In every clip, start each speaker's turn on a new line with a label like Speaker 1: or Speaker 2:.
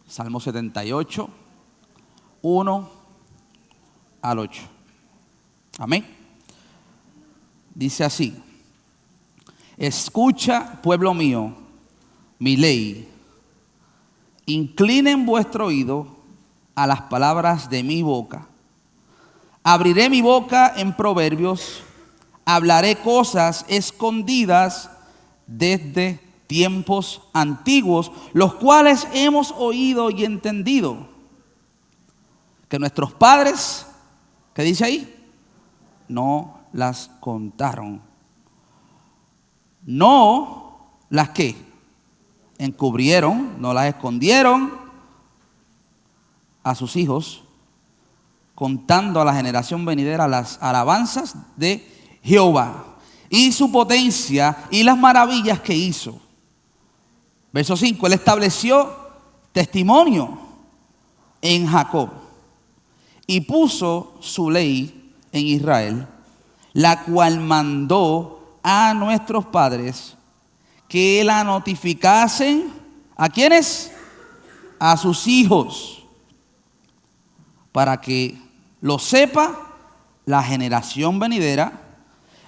Speaker 1: Salmo 78, 1 al 8. Amén. Dice así: escucha, pueblo mío, mi ley. Inclinen vuestro oído a las palabras de mi boca. Abriré mi boca en proverbios, hablaré cosas escondidas desde tiempos antiguos, los cuales hemos oído y entendido. Que nuestros padres, ¿qué dice ahí? No las contaron. No las que encubrieron, no las escondieron a sus hijos, contando a la generación venidera las alabanzas de Jehová y su potencia y las maravillas que hizo. Verso 5, él estableció testimonio en Jacob y puso su ley en Israel, la cual mandó a nuestros padres que la notificasen. ¿A quiénes? A sus hijos, para que lo sepa la generación venidera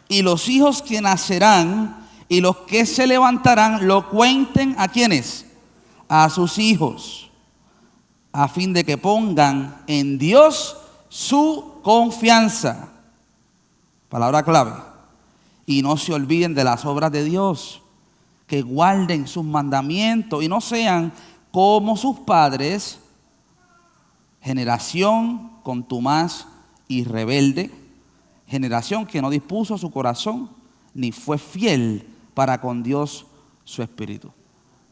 Speaker 1: y los hijos que nacerán y los que se levantarán lo cuenten. ¿A quiénes? A sus hijos, a fin de que pongan en Dios su confianza. Palabra clave. Y no se olviden de las obras de Dios, que guarden sus mandamientos y no sean como sus padres, generación contumaz y rebelde, generación que no dispuso su corazón ni fue fiel para con Dios su espíritu.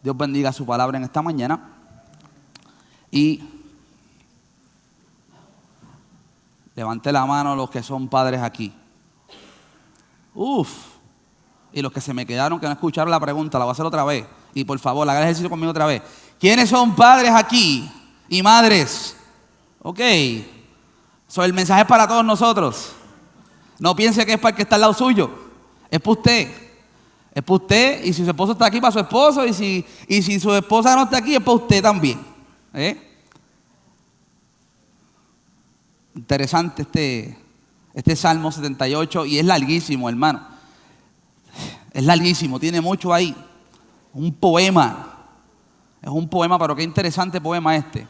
Speaker 1: Dios bendiga su palabra en esta mañana. Y levante la mano los que son padres aquí. Y los que se me quedaron, que no escucharon la pregunta, la voy a hacer otra vez. Y por favor, haga el ejercicio conmigo otra vez. ¿Quiénes son padres aquí y madres? Ok. El mensaje es para todos nosotros. No piense que es para el que está al lado suyo. Es para usted. Es para usted, y si su esposo está aquí, para su esposo, y si su esposa no está aquí, es para usted también. Interesante este Salmo 78, y es larguísimo, hermano. Es larguísimo, tiene mucho ahí. Un poema. Es un poema, pero qué interesante poema este.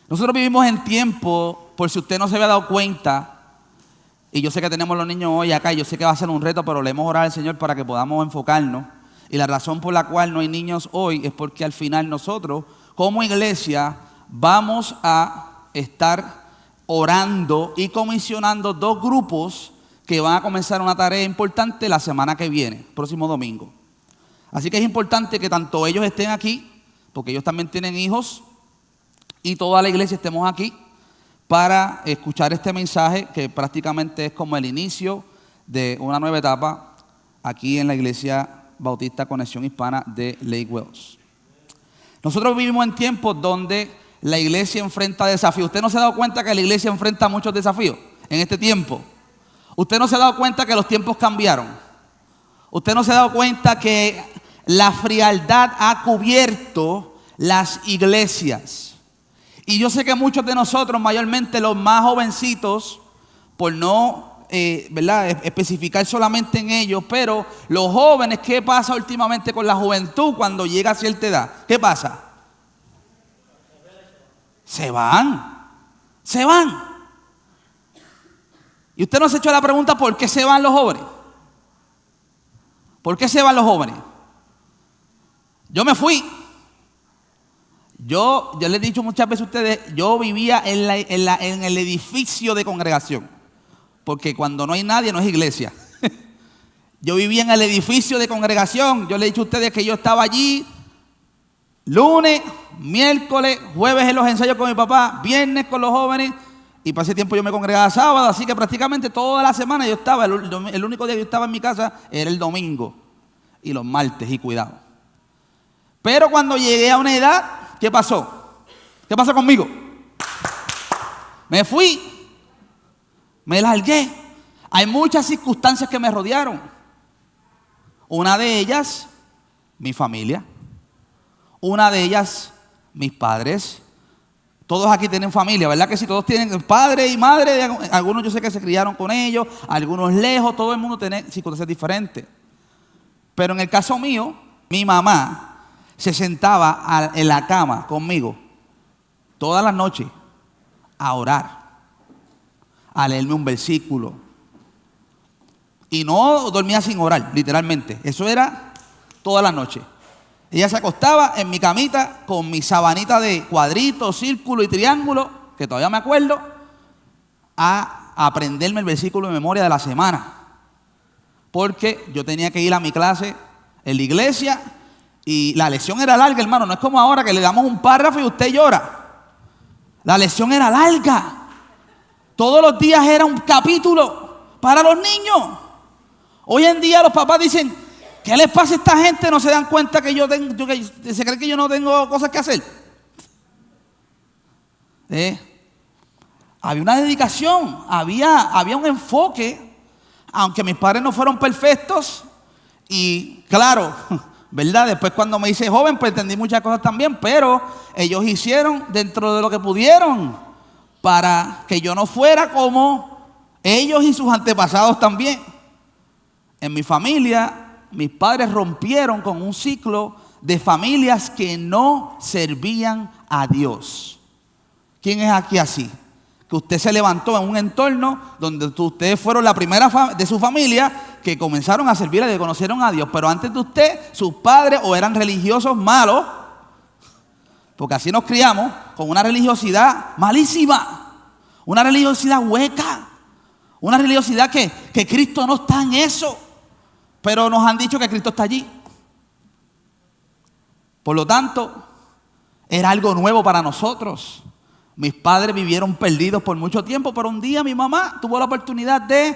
Speaker 1: Nosotros vivimos en tiempo, por si usted no se había dado cuenta, y yo sé que tenemos los niños hoy acá, y yo sé que va a ser un reto, pero le hemos orado al Señor para que podamos enfocarnos. Y la razón por la cual no hay niños hoy es porque al final nosotros, como iglesia, vamos a estar orando y comisionando 2 grupos que van a comenzar una tarea importante la semana que viene, próximo domingo. Así que es importante que tanto ellos estén aquí, porque ellos también tienen hijos, y toda la iglesia estemos aquí para escuchar este mensaje que prácticamente es como el inicio de una nueva etapa aquí en la Iglesia Bautista Conexión Hispana de Lake Wells. Nosotros vivimos en tiempos donde la iglesia enfrenta desafíos. ¿Usted no se ha dado cuenta que la iglesia enfrenta muchos desafíos en este tiempo? ¿Usted no se ha dado cuenta que los tiempos cambiaron? ¿Usted no se ha dado cuenta que la frialdad ha cubierto las iglesias? Y yo sé que muchos de nosotros, mayormente los más jovencitos, por no especificar solamente en ellos, pero los jóvenes, ¿qué pasa últimamente con la juventud cuando llega a cierta edad? ¿Qué pasa? Se van. Y usted no se ha hecho la pregunta, ¿por qué se van los jóvenes? ¿Por qué se van los jóvenes? Yo me fui. Yo les he dicho muchas veces a ustedes, yo vivía en el edificio de congregación, porque cuando no hay nadie no es iglesia. Yo vivía en el edificio de congregación. Yo les he dicho a ustedes que yo estaba allí lunes, miércoles, jueves en los ensayos con mi papá, viernes con los jóvenes, y para ese tiempo yo me congregaba sábado, así que prácticamente toda la semana yo estaba, el único día que yo estaba en mi casa era el domingo y los martes, y cuidado. Pero cuando llegué a una edad, ¿qué pasó? ¿Qué pasó conmigo? Me fui, me largué. Hay muchas circunstancias que me rodearon. Una de ellas, mi familia. Una de ellas, mis padres, todos aquí tienen familia, ¿verdad que sí? Todos tienen padre y madre, algunos yo sé que se criaron con ellos, algunos lejos, todo el mundo tiene circunstancias diferentes. Pero en el caso mío, mi mamá se sentaba en la cama conmigo todas las noches a orar, a leerme un versículo. Y no dormía sin orar, literalmente. Eso era toda la noche. Ella se acostaba en mi camita con mi sabanita de cuadritos, círculo y triángulo, que todavía me acuerdo, a aprenderme el versículo de memoria de la semana. Porque yo tenía que ir a mi clase en la iglesia y la lección era larga, hermano. No es como ahora que le damos un párrafo y usted llora. La lección era larga. Todos los días era un capítulo para los niños. Hoy en día los papás dicen, ¿qué les pasa a esta gente? ¿No se dan cuenta que se creen que yo no tengo cosas que hacer? Había una dedicación, había un enfoque, aunque mis padres no fueron perfectos. Y claro, ¿verdad? Después cuando me hice joven, pues entendí muchas cosas también, pero ellos hicieron dentro de lo que pudieron para que yo no fuera como ellos y sus antepasados también. En mi familia, mis padres rompieron con un ciclo de familias que no servían a Dios. ¿Quién es aquí así? Que usted se levantó en un entorno donde ustedes fueron la primera de su familia que comenzaron a servirle, que conocieron a Dios. Pero antes de usted, sus padres o eran religiosos malos, porque así nos criamos, con una religiosidad malísima, una religiosidad hueca, una religiosidad que Cristo no está en eso. Pero nos han dicho que Cristo está allí. Por lo tanto, era algo nuevo para nosotros. Mis padres vivieron perdidos por mucho tiempo, pero un día mi mamá tuvo la oportunidad de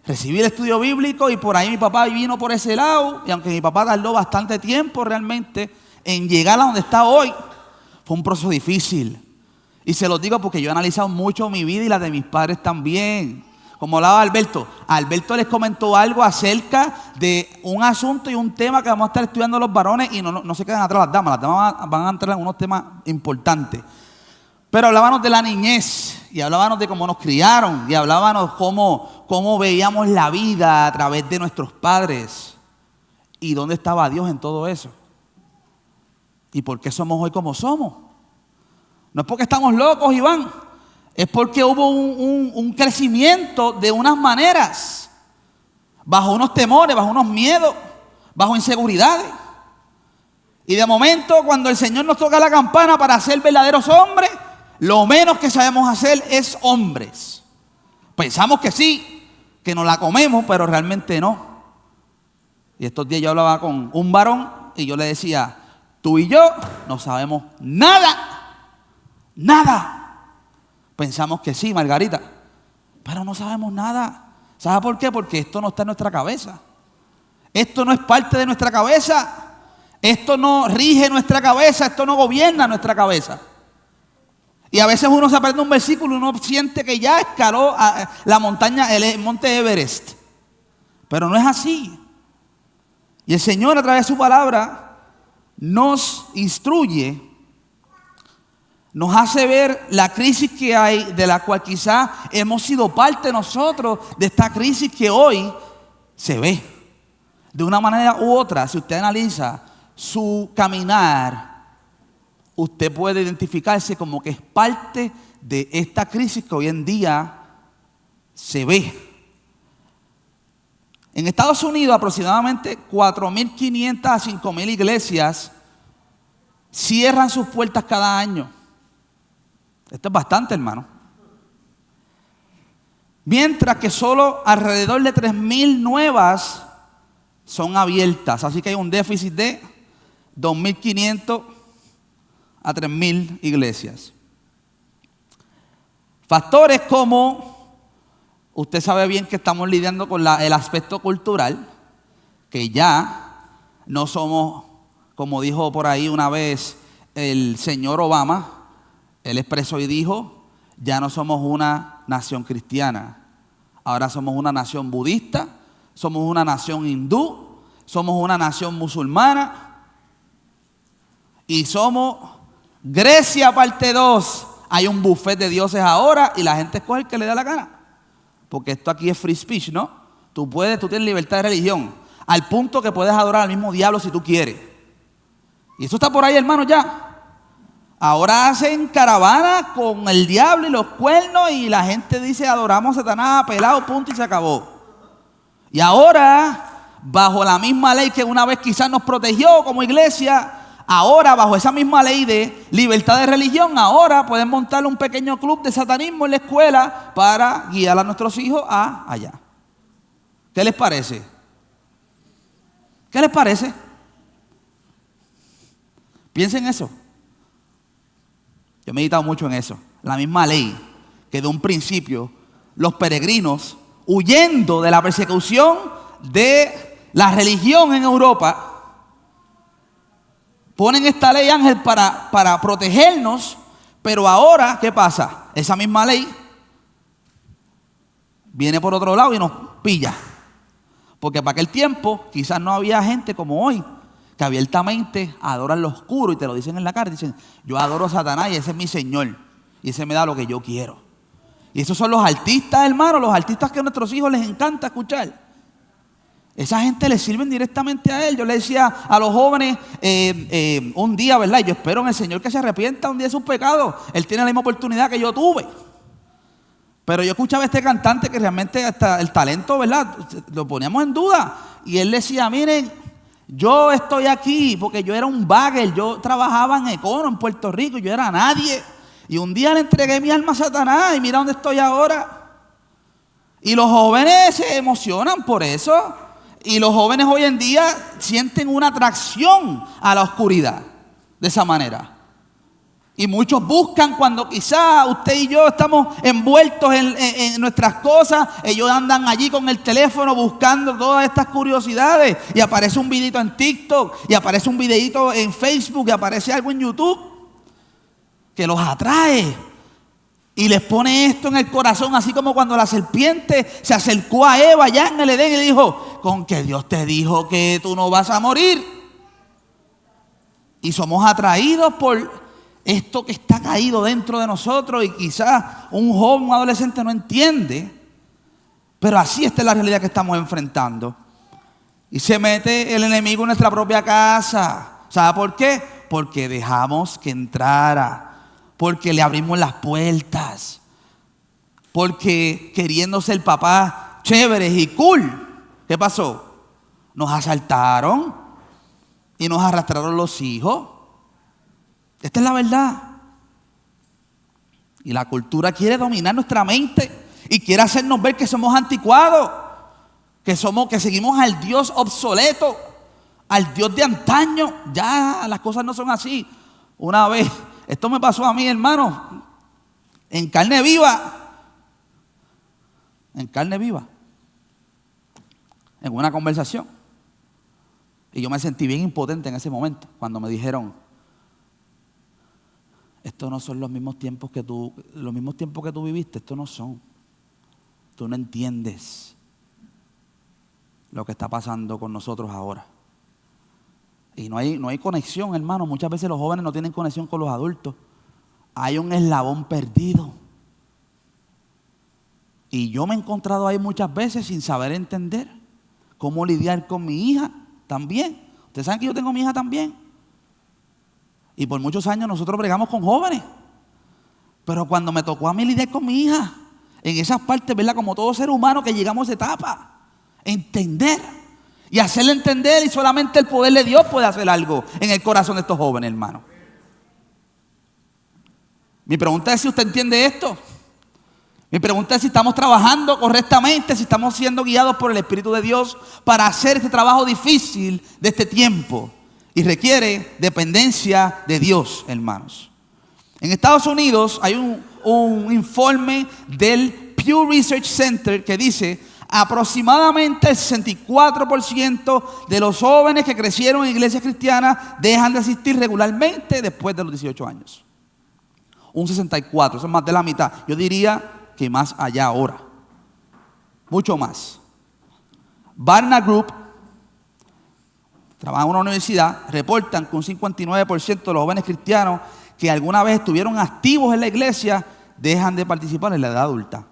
Speaker 1: recibir el estudio bíblico y por ahí mi papá vino por ese lado. Y aunque mi papá tardó bastante tiempo realmente en llegar a donde está hoy, fue un proceso difícil. Y se lo digo porque yo he analizado mucho mi vida y la de mis padres también. Como hablaba Alberto les comentó algo acerca de un asunto y un tema que vamos a estar estudiando los varones y no se quedan atrás las damas van a entrar en unos temas importantes. Pero hablábamos de la niñez y hablábamos de cómo nos criaron y hablábamos cómo veíamos la vida a través de nuestros padres y dónde estaba Dios en todo eso. ¿Y por qué somos hoy como somos? No es porque estamos locos, Iván. Es porque hubo un crecimiento de unas maneras, bajo unos temores, bajo unos miedos, bajo inseguridades. Y de momento, cuando el Señor nos toca la campana para ser verdaderos hombres, lo menos que sabemos hacer es hombres. Pensamos que sí, que nos la comemos, pero realmente no. Y estos días yo hablaba con un varón y yo le decía, tú y yo no sabemos nada, nada. Pensamos que sí, Margarita, pero no sabemos nada. ¿Sabe por qué? Porque esto no está en nuestra cabeza. Esto no es parte de nuestra cabeza. Esto no rige nuestra cabeza. Esto no gobierna nuestra cabeza. Y a veces uno se aprende un versículo y uno siente que ya escaló a la montaña, el monte Everest. Pero no es así. Y el Señor a través de su palabra nos instruye, nos hace ver la crisis que hay, de la cual quizás hemos sido parte nosotros de esta crisis que hoy se ve. De una manera u otra, si usted analiza su caminar, usted puede identificarse como que es parte de esta crisis que hoy en día se ve. En Estados Unidos aproximadamente 4.500 a 5.000 iglesias cierran sus puertas cada año. Esto es bastante, hermano. Mientras que solo alrededor de 3.000 nuevas son abiertas. Así que hay un déficit de 2.500 a 3.000 iglesias. Factores como, usted sabe bien que estamos lidiando con el aspecto cultural, que ya no somos, como dijo por ahí una vez el señor Obama, él expresó y dijo, ya no somos una nación cristiana, ahora somos una nación budista, somos una nación hindú, somos una nación musulmana y somos Grecia parte 2. Hay un buffet de dioses ahora y la gente escoge el que le da la gana. Porque esto aquí es free speech, ¿no? Tú tienes libertad de religión. Al punto que puedes adorar al mismo diablo si tú quieres. Y eso está por ahí, hermano, ya. Ahora hacen caravana con el diablo y los cuernos y la gente dice adoramos a Satanás, pelado, punto y se acabó. Y ahora, bajo la misma ley que una vez quizás nos protegió como iglesia, ahora bajo esa misma ley de libertad de religión, ahora pueden montar un pequeño club de satanismo en la escuela para guiar a nuestros hijos allá. ¿Qué les parece? ¿Qué les parece? Piensen en eso. Yo he meditado mucho en eso. La misma ley que de un principio los peregrinos, huyendo de la persecución de la religión en Europa, ponen esta ley, Ángel, para protegernos, pero ahora, ¿qué pasa? Esa misma ley viene por otro lado y nos pilla. Porque para aquel tiempo quizás no había gente como hoy, que abiertamente adoran lo oscuro y te lo dicen en la cara. Dicen, yo adoro a Satanás y ese es mi Señor. Y ese me da lo que yo quiero. Y esos son los artistas, hermano, los artistas que a nuestros hijos les encanta escuchar. Esa gente le sirven directamente a él. Yo le decía a los jóvenes un día, ¿verdad? Y yo espero en el Señor que se arrepienta un día de sus pecados. Él tiene la misma oportunidad que yo tuve. Pero yo escuchaba a este cantante que realmente hasta el talento, ¿verdad? Lo poníamos en duda. Y él decía, miren, yo estoy aquí porque yo era un bagger, yo trabajaba en Econo, en Puerto Rico, yo era nadie. Y un día le entregué mi alma a Satanás y mira dónde estoy ahora. Y los jóvenes se emocionan por eso. Y los jóvenes hoy en día sienten una atracción a la oscuridad de esa manera. Y muchos buscan cuando quizá usted y yo estamos envueltos en nuestras cosas. Ellos andan allí con el teléfono buscando todas estas curiosidades. Y aparece un videito en TikTok. Y aparece un videito en Facebook. Y aparece algo en YouTube. Que los atrae. Y les pone esto en el corazón. Así como cuando la serpiente se acercó a Eva allá en el Edén. Y le dijo, con que Dios te dijo que tú no vas a morir. Y somos atraídos por esto que está caído dentro de nosotros y quizás un joven, un adolescente no entiende, pero así esta es la realidad que estamos enfrentando. Y se mete el enemigo en nuestra propia casa. ¿Sabe por qué? Porque dejamos que entrara, porque le abrimos las puertas, porque queriendo ser papás chéveres y cool, ¿qué pasó? Nos asaltaron y nos arrastraron los hijos. Esta es la verdad. Y la cultura quiere dominar nuestra mente y quiere hacernos ver que somos anticuados, que seguimos al Dios obsoleto, al Dios de antaño. Ya las cosas no son así. Una vez, esto me pasó a mí, hermano, en carne viva, en una conversación. Y yo me sentí bien impotente en ese momento cuando me dijeron, estos no son los mismos tiempos que tú viviste, estos no son. Tú no entiendes lo que está pasando con nosotros ahora. Y no hay conexión, hermano. Muchas veces los jóvenes no tienen conexión con los adultos. Hay un eslabón perdido. Y yo me he encontrado ahí muchas veces sin saber entender cómo lidiar con mi hija también. Ustedes saben que yo tengo mi hija también. Y por muchos años nosotros bregamos con jóvenes. Pero cuando me tocó a mí lidiar con mi hija, en esas partes, ¿verdad? Como todo ser humano que llegamos a esa etapa, entender y hacerle entender, y solamente el poder de Dios puede hacer algo en el corazón de estos jóvenes, hermano. Mi pregunta es si usted entiende esto. Mi pregunta es si estamos trabajando correctamente, si estamos siendo guiados por el Espíritu de Dios para hacer este trabajo difícil de este tiempo. Y requiere dependencia de Dios, hermanos. En Estados Unidos hay un informe del Pew Research Center que dice aproximadamente el 64% de los jóvenes que crecieron en iglesias cristianas dejan de asistir regularmente después de los 18 años. Un 64, eso es más de la mitad. Yo diría que más allá ahora. Mucho más. Barna Group trabajan en una universidad, reportan que un 59% de los jóvenes cristianos que alguna vez estuvieron activos en la iglesia dejan de participar en la edad adulta.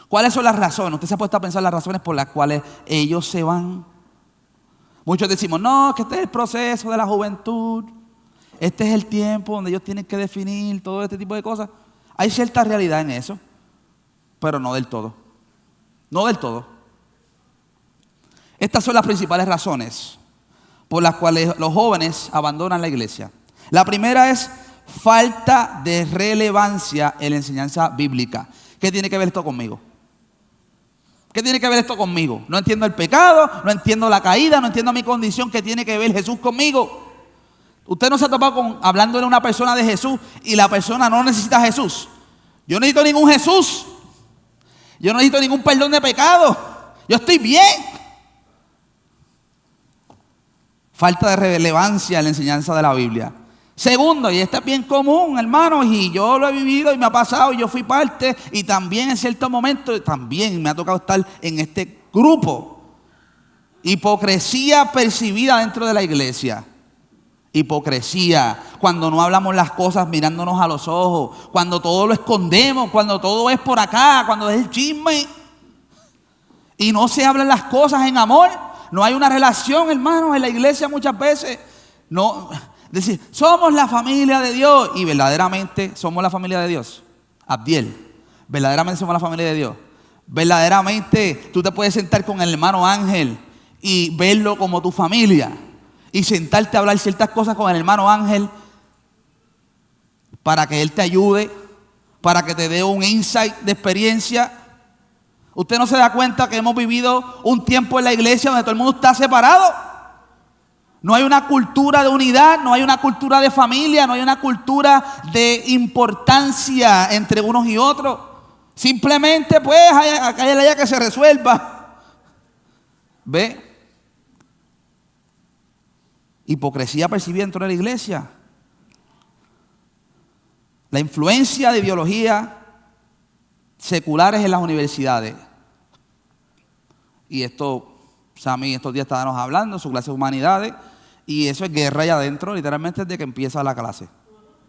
Speaker 1: ¿Cuáles son las razones? Usted se ha puesto a pensar las razones por las cuales ellos se van. Muchos decimos, no, que este es el proceso de la juventud. Este es el tiempo donde ellos tienen que definir todo este tipo de cosas. Hay cierta realidad en eso, pero no del todo. No del todo. Estas son las principales razones por las cuales los jóvenes abandonan la iglesia. La primera es falta de relevancia en la enseñanza bíblica. ¿Qué tiene que ver esto conmigo? ¿Qué tiene que ver esto conmigo? No entiendo el pecado, no entiendo la caída, no entiendo mi condición. ¿Qué tiene que ver Jesús conmigo? Usted no se ha topado hablándole a una persona de Jesús y la persona no necesita a Jesús. Yo no necesito ningún Jesús. Yo no necesito ningún perdón de pecado. Yo estoy bien. Falta de relevancia en la enseñanza de la Biblia. Segundo, y esto es bien común, hermanos, y yo lo he vivido y me ha pasado, y yo fui parte, y también en cierto momento, también me ha tocado estar en este grupo. Hipocresía percibida dentro de la iglesia. Hipocresía, cuando no hablamos las cosas mirándonos a los ojos, cuando todo lo escondemos, cuando todo es por acá, cuando es el chisme, y no se hablan las cosas en amor. No hay una relación, hermanos, en la iglesia muchas veces. No, decir, somos la familia de Dios. Y verdaderamente somos la familia de Dios. Abdiel, verdaderamente somos la familia de Dios. Verdaderamente tú te puedes sentar con el hermano Ángel y verlo como tu familia. Y sentarte a hablar ciertas cosas con el hermano Ángel para que él te ayude, para que te dé un insight de experiencia. ¿Usted no se da cuenta que hemos vivido un tiempo en la iglesia donde todo el mundo está separado? No hay una cultura de unidad, no hay una cultura de familia, no hay una cultura de importancia entre unos y otros. Simplemente pues acá y allá que se resuelva. ¿Ve? Hipocresía percibida dentro de la iglesia. La influencia de ideologías seculares en las universidades. Y esto, Sammy estos días estábamos hablando, su clase de humanidades, y eso es guerra allá adentro, literalmente desde que empieza la clase,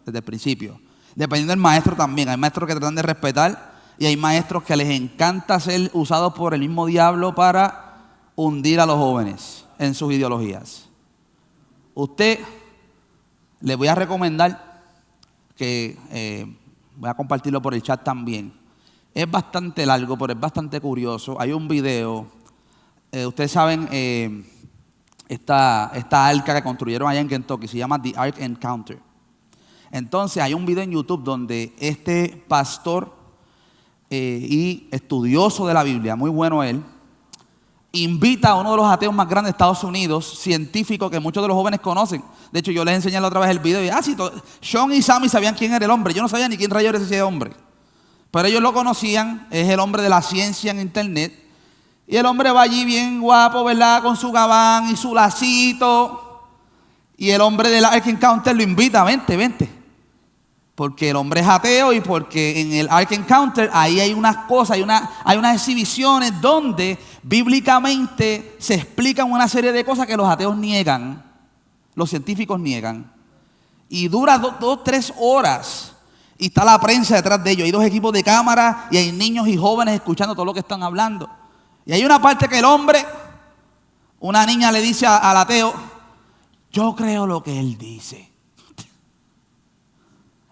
Speaker 1: desde el principio. Dependiendo del maestro también, hay maestros que tratan de respetar y hay maestros que les encanta ser usados por el mismo diablo para hundir a los jóvenes en sus ideologías. Usted, le voy a recomendar que, voy a compartirlo por el chat también. Es bastante largo, pero es bastante curioso. Hay un video, ustedes saben, esta arca que construyeron allá en Kentucky, se llama The Ark Encounter. Entonces hay un video en YouTube donde este pastor y estudioso de la Biblia, muy bueno él, invita a uno de los ateos más grandes de Estados Unidos, científico que muchos de los jóvenes conocen. De hecho, yo les enseñé la otra vez el video y sí, Sean y Sammy sabían quién era el hombre. Yo no sabía ni quién rayos era ese hombre. Pero ellos lo conocían, es el hombre de la ciencia en internet. Y el hombre va allí bien guapo, ¿verdad? Con su gabán y su lacito. Y el hombre del Ark Encounter lo invita, vente. Porque el hombre es ateo y porque en el Ark Encounter ahí hay unas cosas, hay unas exhibiciones donde bíblicamente se explican una serie de cosas que los ateos niegan, los científicos niegan. Y dura 2-3 horas. Y está la prensa detrás de ellos. Hay 2 equipos de cámara y hay niños y jóvenes escuchando todo lo que están hablando. Y hay una parte que el hombre, una niña le dice al ateo, yo creo lo que él dice.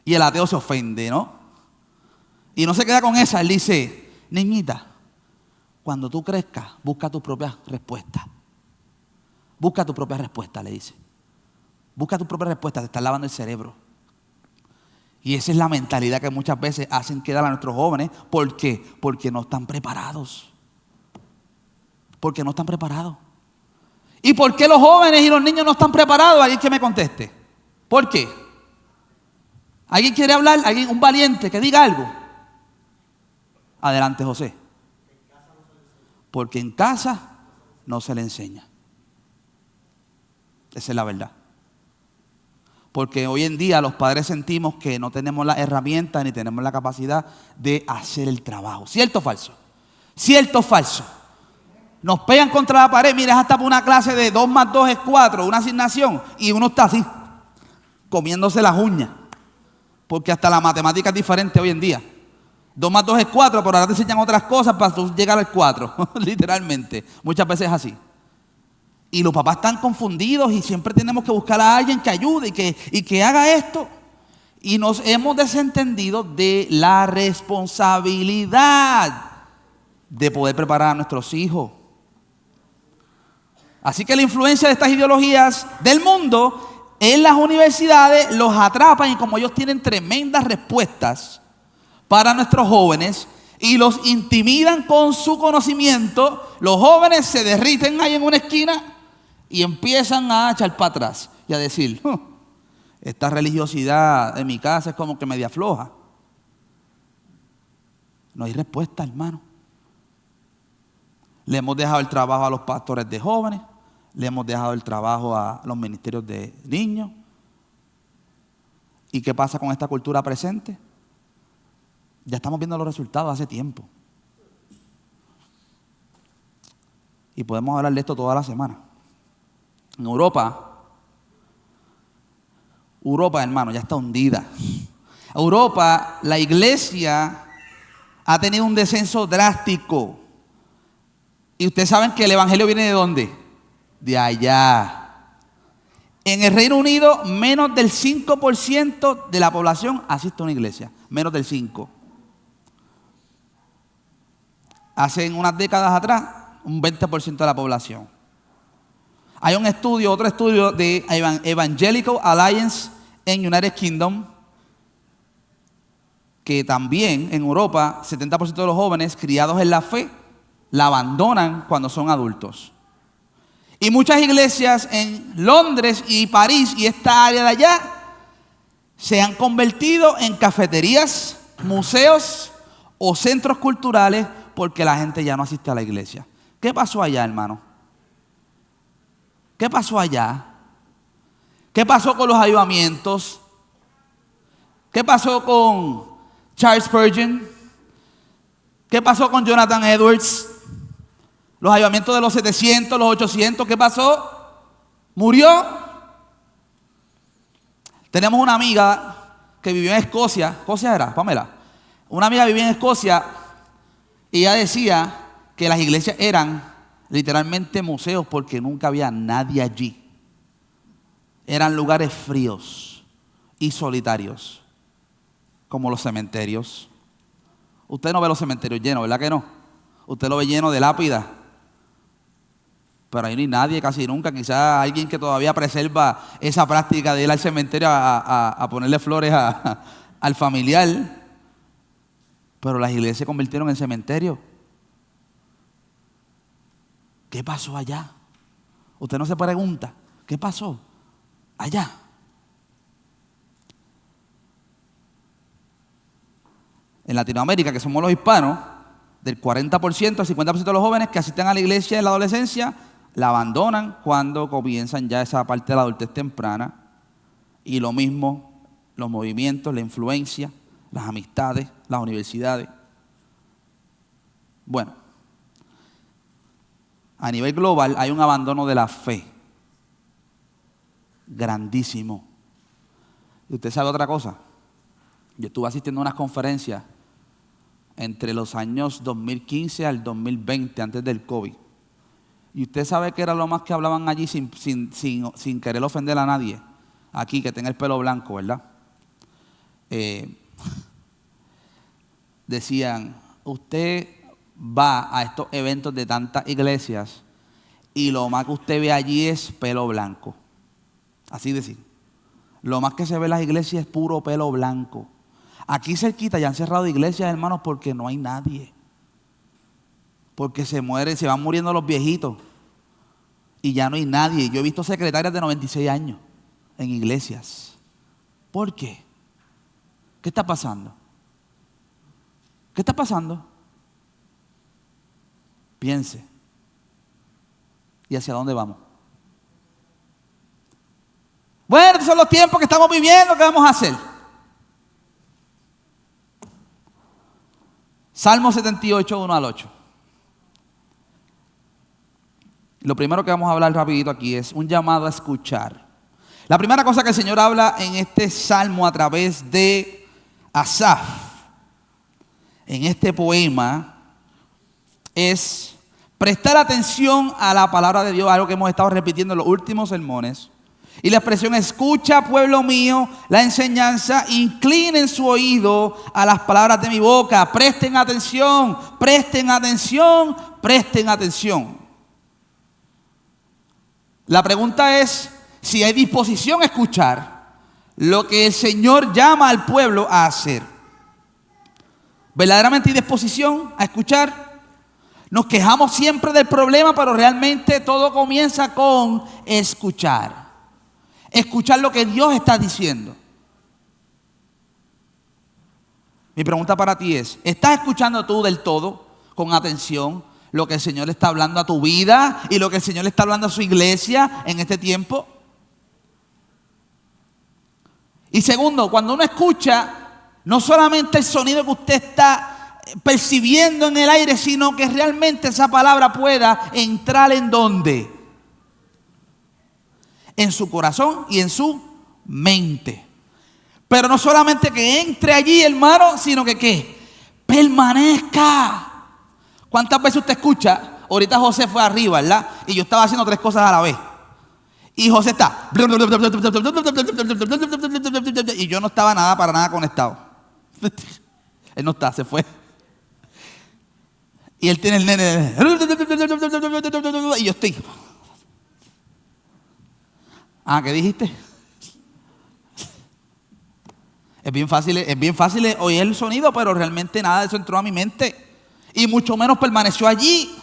Speaker 1: Y el ateo se ofende, ¿no? Y no se queda con esa. Él dice, niñita, cuando tú crezcas, busca tu propia respuesta. Busca tu propia respuesta, le dice. Busca tu propia respuesta, te estás lavando el cerebro. Y esa es la mentalidad que muchas veces hacen quedar a nuestros jóvenes. ¿Por qué? Porque no están preparados. Porque no están preparados. ¿Y por qué los jóvenes y los niños no están preparados? Alguien que me conteste. ¿Por qué? ¿Alguien quiere hablar? ¿Alguien, un valiente que diga algo? Adelante, José. Porque en casa no se le enseña. Esa es la verdad. Porque hoy en día los padres sentimos que no tenemos las herramientas ni tenemos la capacidad de hacer el trabajo. ¿Cierto o falso? ¿Cierto o falso? Nos pegan contra la pared. Mira, es hasta por una clase de 2 más 2 es 4, una asignación, y uno está así, comiéndose las uñas, porque hasta la matemática es diferente hoy en día. 2 más 2 es 4, pero ahora te enseñan otras cosas para tú llegar al 4, literalmente. Muchas veces es así. Y los papás están confundidos y siempre tenemos que buscar a alguien que ayude y que haga esto. Y nos hemos desentendido de la responsabilidad de poder preparar a nuestros hijos. Así que la influencia de estas ideologías del mundo en las universidades los atrapan, y como ellos tienen tremendas respuestas para nuestros jóvenes y los intimidan con su conocimiento, los jóvenes se derriten ahí en una esquina y empiezan a echar para atrás y a decir, esta religiosidad en mi casa es como que media floja. No hay respuesta, hermano. Le hemos dejado el trabajo a los pastores de jóvenes, le hemos dejado el trabajo a los ministerios de niños. ¿Y qué pasa con esta cultura presente? Ya estamos viendo los resultados hace tiempo. Y podemos hablar de esto toda la semana. En Europa, hermano, ya está hundida. Europa, la iglesia ha tenido un descenso drástico. Y ustedes saben que el evangelio viene ¿de dónde? De allá. En el Reino Unido, menos del 5% de la población asiste a una iglesia. Menos del 5%. Hace unas décadas atrás, un 20% de la población. Hay un estudio, otro estudio de Evangelical Alliance en United Kingdom, que también en Europa, 70% de los jóvenes criados en la fe la abandonan cuando son adultos. Y muchas iglesias en Londres y París y esta área de allá se han convertido en cafeterías, museos o centros culturales porque la gente ya no asiste a la iglesia. ¿Qué pasó allá, hermano? ¿Qué pasó allá? ¿Qué pasó con los avivamientos? ¿Qué pasó con Charles Spurgeon? ¿Qué pasó con Jonathan Edwards? Los avivamientos de los 700, los 800, ¿qué pasó? ¿Murió? Tenemos una amiga que vivió en Escocia. ¿Escocia era, Pamela? Una amiga vivía en Escocia y ella decía que las iglesias eran literalmente museos porque nunca había nadie allí. Eran lugares fríos y solitarios, como los cementerios. Usted no ve los cementerios llenos, ¿verdad que no? Usted lo ve lleno de lápidas. Pero ahí no hay nadie casi nunca. Quizás alguien que todavía preserva esa práctica de ir al cementerio a ponerle flores al familiar. Pero las iglesias se convirtieron en cementerios. ¿Qué pasó allá? Usted no se pregunta, ¿qué pasó allá? En Latinoamérica, que somos los hispanos, del 40% al 50% de los jóvenes que asisten a la iglesia en la adolescencia, la abandonan cuando comienzan ya esa parte de la adultez temprana. Y lo mismo, los movimientos, la influencia, las amistades, las universidades. Bueno, a nivel global hay un abandono de la fe grandísimo. ¿Y usted sabe otra cosa? Yo estuve asistiendo a unas conferencias entre los años 2015 al 2020, antes del COVID. Y usted sabe que era lo más que hablaban allí sin querer ofender a nadie. Aquí, que tenga el pelo blanco, ¿verdad? Decían, usted va a estos eventos de tantas iglesias y lo más que usted ve allí es pelo blanco. Así decir. Lo más que se ve en las iglesias es puro pelo blanco. Aquí cerquita ya han cerrado iglesias, hermanos, porque no hay nadie. Porque se van muriendo los viejitos. Y ya no hay nadie. Yo he visto secretarias de 96 años en iglesias. ¿Por qué? ¿Qué está pasando? ¿Qué está pasando? Piense. ¿Y hacia dónde vamos? Bueno, estos son los tiempos que estamos viviendo. ¿Qué vamos a hacer? Salmo 78, 1 al 8. Lo primero que vamos a hablar rapidito aquí es un llamado a escuchar. La primera cosa que el Señor habla en este salmo a través de Asaf, en este poema, es prestar atención a la palabra de Dios, algo que hemos estado repitiendo en los últimos sermones. Y la expresión: escucha, pueblo mío, la enseñanza, inclinen su oído a las palabras de mi boca. Presten atención, presten atención, presten atención. La pregunta es si hay disposición a escuchar lo que el Señor llama al pueblo a hacer. ¿Verdaderamente hay disposición a escuchar? Nos quejamos siempre del problema, pero realmente todo comienza con escuchar. Escuchar lo que Dios está diciendo. Mi pregunta para ti es: ¿estás escuchando tú del todo, con atención, lo que el Señor está hablando a tu vida y lo que el Señor está hablando a su iglesia en este tiempo? Y segundo, cuando uno escucha, no solamente el sonido que usted está percibiendo en el aire, sino que realmente esa palabra pueda entrar ¿en dónde? En su corazón y en su mente. Pero no solamente que entre allí, hermano, sino que ¿qué? Permanezca. ¿Cuántas veces usted escucha? Ahorita José fue arriba, ¿verdad? Y yo estaba haciendo 3 cosas a la vez. Y José está. Y yo no estaba para nada conectado. Él no está, se fue. Y él tiene el nene. Y yo estoy. ¿Qué dijiste? Es bien fácil oír el sonido, pero realmente nada de eso entró a mi mente. Y mucho menos permaneció allí.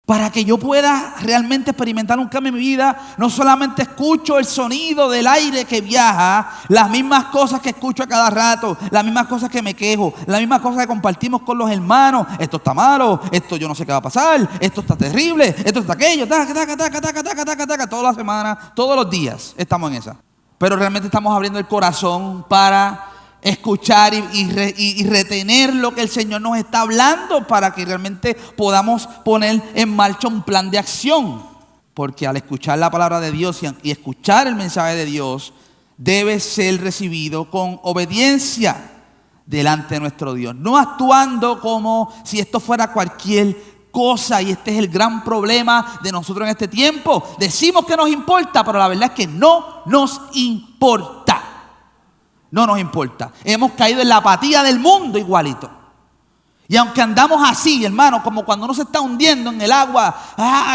Speaker 1: Para que yo pueda realmente experimentar un cambio en mi vida, no solamente escucho el sonido del aire que viaja, las mismas cosas que escucho a cada rato, las mismas cosas que me quejo, las mismas cosas que compartimos con los hermanos. Esto está malo, esto yo no sé qué va a pasar, esto está terrible, esto está aquello, todas las semanas, todos los días estamos en esa. Pero realmente estamos abriendo el corazón para escuchar y retener lo que el Señor nos está hablando, para que realmente podamos poner en marcha un plan de acción. Porque al escuchar la palabra de Dios y escuchar el mensaje de Dios, debe ser recibido con obediencia delante de nuestro Dios, no actuando como si esto fuera cualquier cosa. Y este es el gran problema de nosotros en este tiempo. Decimos que nos importa, pero la verdad es que no nos importa. No nos importa. Hemos caído en la apatía del mundo igualito. Y aunque andamos así, hermano, como cuando uno se está hundiendo en el agua,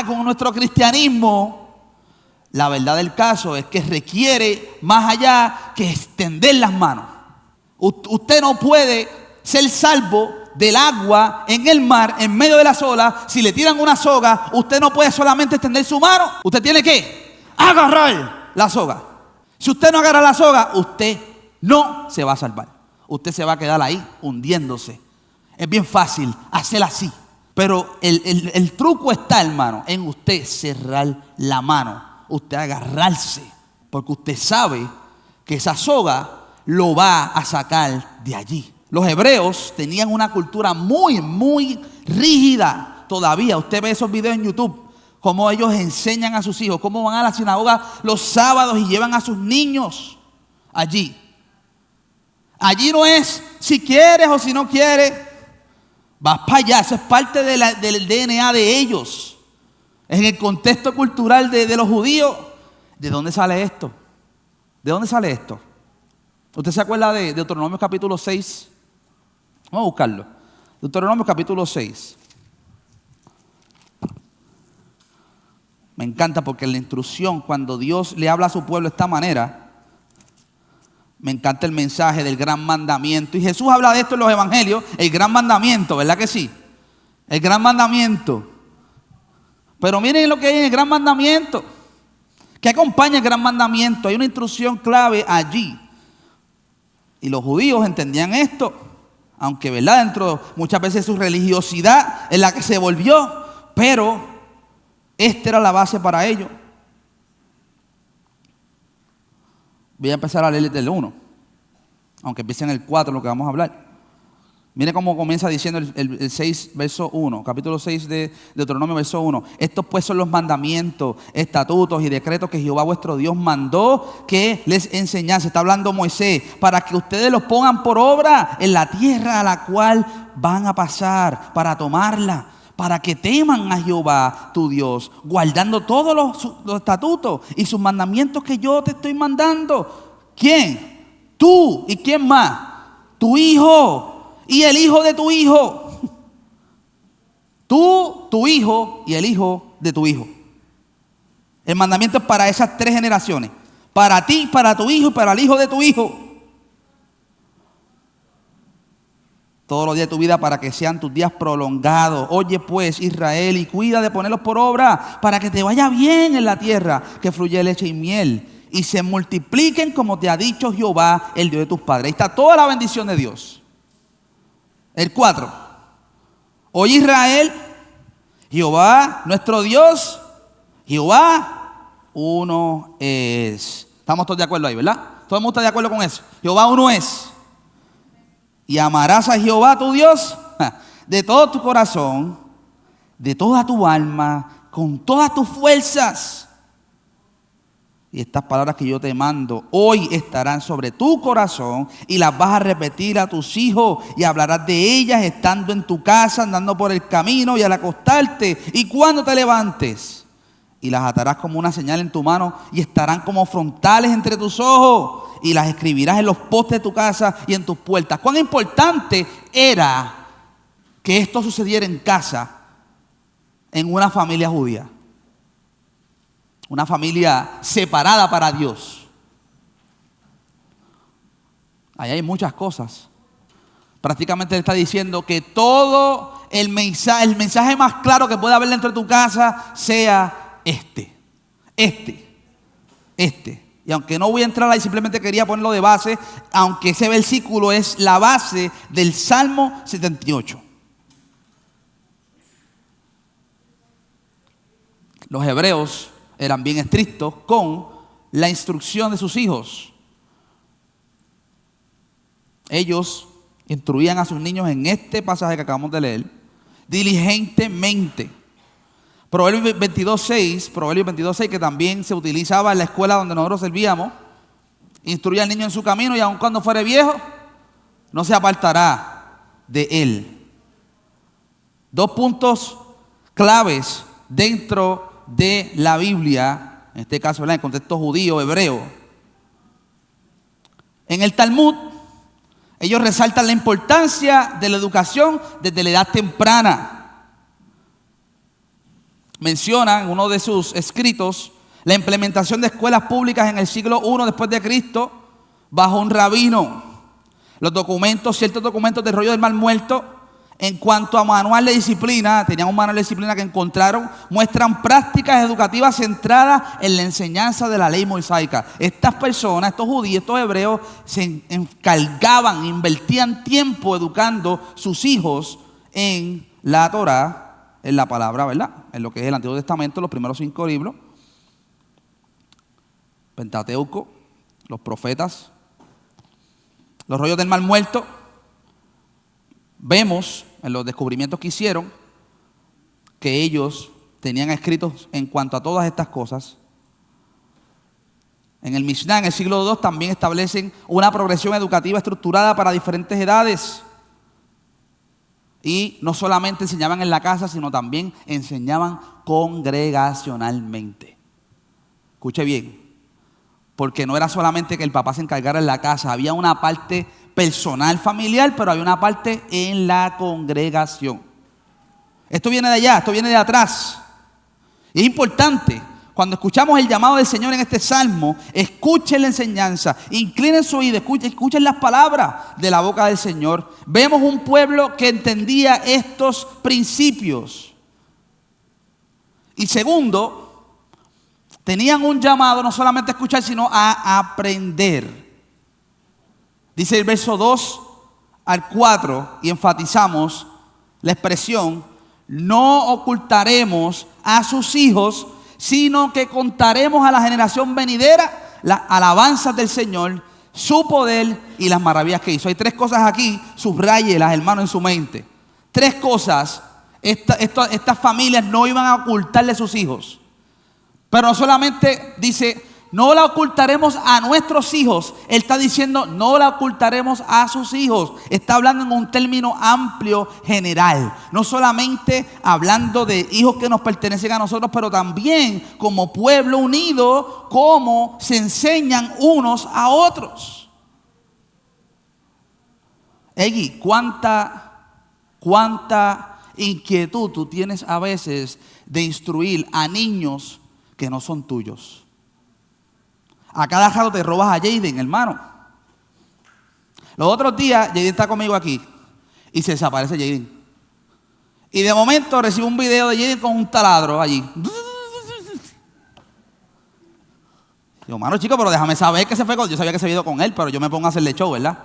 Speaker 1: con nuestro cristianismo, la verdad del caso es que requiere más allá que extender las manos. Usted no puede ser salvo del agua en el mar, en medio de las olas. Si le tiran una soga, usted no puede solamente extender su mano. Usted tiene que agarrar la soga. Si usted no agarra la soga, usted no se va a salvar. Usted se va a quedar ahí hundiéndose. Es bien fácil hacer así. Pero el truco está, hermano, en usted cerrar la mano. Usted agarrarse. Porque usted sabe que esa soga lo va a sacar de allí. Los hebreos tenían una cultura muy, muy rígida todavía. Usted ve esos videos en YouTube, cómo ellos enseñan a sus hijos, cómo van a la sinagoga los sábados y llevan a sus niños allí. Allí no es si quieres o si no quieres, vas para allá. Eso es parte del DNA de ellos. En el contexto cultural de los judíos. ¿De dónde sale esto? ¿De dónde sale esto? ¿Usted se acuerda de Deuteronomio capítulo 6? Vamos a buscarlo. Deuteronomio capítulo 6. Me encanta porque en la instrucción, cuando Dios le habla a su pueblo de esta manera, me encanta el mensaje del gran mandamiento. Y Jesús habla de esto en los evangelios, el gran mandamiento, ¿verdad que sí? El gran mandamiento. Pero miren lo que hay en el gran mandamiento. ¿Qué acompaña el gran mandamiento? Hay una instrucción clave allí. Y los judíos entendían esto, aunque, ¿verdad?, dentro muchas veces su religiosidad en la que se volvió, pero esta era la base para ellos. Voy a empezar a leer desde el 1, aunque empiece en el 4 lo que vamos a hablar. Mire cómo comienza diciendo el 6, verso 1, capítulo 6 de Deuteronomio, verso 1. Estos pues son los mandamientos, estatutos y decretos que Jehová vuestro Dios mandó que les enseñase. Está hablando Moisés, para que ustedes los pongan por obra en la tierra a la cual van a pasar, para tomarla, para que teman a Jehová tu Dios, guardando todos los estatutos y sus mandamientos que yo te estoy mandando. ¿Quién? Tú. ¿Y quién más? Tu hijo. Y el hijo de tu hijo. Tú, tu hijo y el hijo de tu hijo. El mandamiento es para esas 3 generaciones. Para ti, para tu hijo y para el hijo de tu hijo. Todos los días de tu vida para que sean tus días prolongados. Oye pues, Israel, y cuida de ponerlos por obra para que te vaya bien en la tierra que fluye leche y miel. Y se multipliquen como te ha dicho Jehová, el Dios de tus padres. Ahí está toda la bendición de Dios. El 4. Oye Israel, Jehová nuestro Dios, Jehová uno es. Estamos todos de acuerdo ahí, ¿verdad? Todo el mundo está de acuerdo con eso. Jehová uno es. Y amarás a Jehová tu Dios de todo tu corazón, de toda tu alma, con todas tus fuerzas. Y estas palabras que yo te mando hoy estarán sobre tu corazón y las vas a repetir a tus hijos y hablarás de ellas estando en tu casa, andando por el camino y al acostarte y cuando te levantes. Y las atarás como una señal en tu mano y estarán como frontales entre tus ojos y las escribirás en los postes de tu casa y en tus puertas. Cuán importante era que esto sucediera en casa, en una familia judía. Una familia separada para Dios. Ahí hay muchas cosas. Prácticamente le está diciendo que todo el mensaje más claro que pueda haber dentro de tu casa sea este. Y aunque no voy a entrar ahí, simplemente quería ponerlo de base, aunque ese versículo es la base del Salmo 78. Los hebreos eran bien estrictos con la instrucción de sus hijos. Ellos instruían a sus niños en este pasaje que acabamos de leer, diligentemente. Proverbios 22:6, que también se utilizaba en la escuela donde nosotros servíamos, instruye al niño en su camino y aun cuando fuere viejo, no se apartará de él. 2 puntos claves dentro de la Biblia, en este caso, ¿verdad?, en el contexto judío, hebreo. En el Talmud, ellos resaltan la importancia de la educación desde la edad temprana. Mencionan en uno de sus escritos la implementación de escuelas públicas en el siglo I después de Cristo bajo un rabino. Ciertos documentos del rollo del Mar Muerto, en cuanto a manual de disciplina, tenían un manual de disciplina que encontraron, muestran prácticas educativas centradas en la enseñanza de la ley mosaica. Estas personas, estos judíos, estos hebreos, se encargaban, invertían tiempo educando sus hijos en la Torá, en la palabra, ¿verdad?, en lo que es el Antiguo Testamento, los primeros 5 libros, Pentateuco, los profetas, los rollos del Mar Muerto. Vemos en los descubrimientos que hicieron que ellos tenían escritos en cuanto a todas estas cosas. En el Mishnah, en el siglo II, también establecen una progresión educativa estructurada para diferentes edades. Y no solamente enseñaban en la casa, sino también enseñaban congregacionalmente. Escuche bien, porque no era solamente que el papá se encargara en la casa, había una parte personal, familiar, pero había una parte en la congregación. Esto viene de allá, esto viene de atrás. Y es importante, cuando escuchamos el llamado del Señor en este salmo, escuchen la enseñanza, inclinen su oído, escuchen las palabras de la boca del Señor. Vemos un pueblo que entendía estos principios. Y segundo, tenían un llamado no solamente a escuchar, sino a aprender. Dice el verso 2 al 4, y enfatizamos la expresión: no ocultaremos a sus hijos, sino que contaremos a la generación venidera las alabanzas del Señor, su poder y las maravillas que hizo. Hay 3 cosas aquí, subrayelas, hermano, en su mente. 3 cosas. Estas familias no iban a ocultarle a sus hijos. Pero no solamente dice, no la ocultaremos a nuestros hijos. Él está diciendo, no la ocultaremos a sus hijos. Está hablando en un término amplio, general. No solamente hablando de hijos que nos pertenecen a nosotros, pero también como pueblo unido, cómo se enseñan unos a otros. Egui, ¿cuánta inquietud tú tienes a veces de instruir a niños que no son tuyos? A cada rato te robas a Jaden, hermano. Los otros días, Jaden está conmigo aquí y se desaparece Jaden. Y de momento recibo un video de Jaden con un taladro allí. Digo, mano, chico, pero déjame saber que se fue con... Yo sabía que se había ido con él, pero yo me pongo a hacerle show, ¿verdad?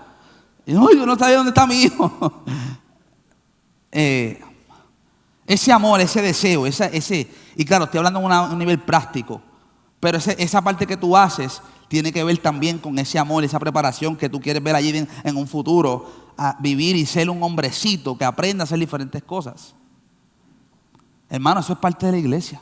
Speaker 1: Y no, yo no sabía dónde está mi hijo. Ese amor, ese deseo, y claro, estoy hablando a un nivel práctico. Pero esa parte que tú haces tiene que ver también con ese amor, esa preparación que tú quieres ver allí en un futuro, a vivir y ser un hombrecito que aprenda a hacer diferentes cosas. Hermano, eso es parte de la iglesia.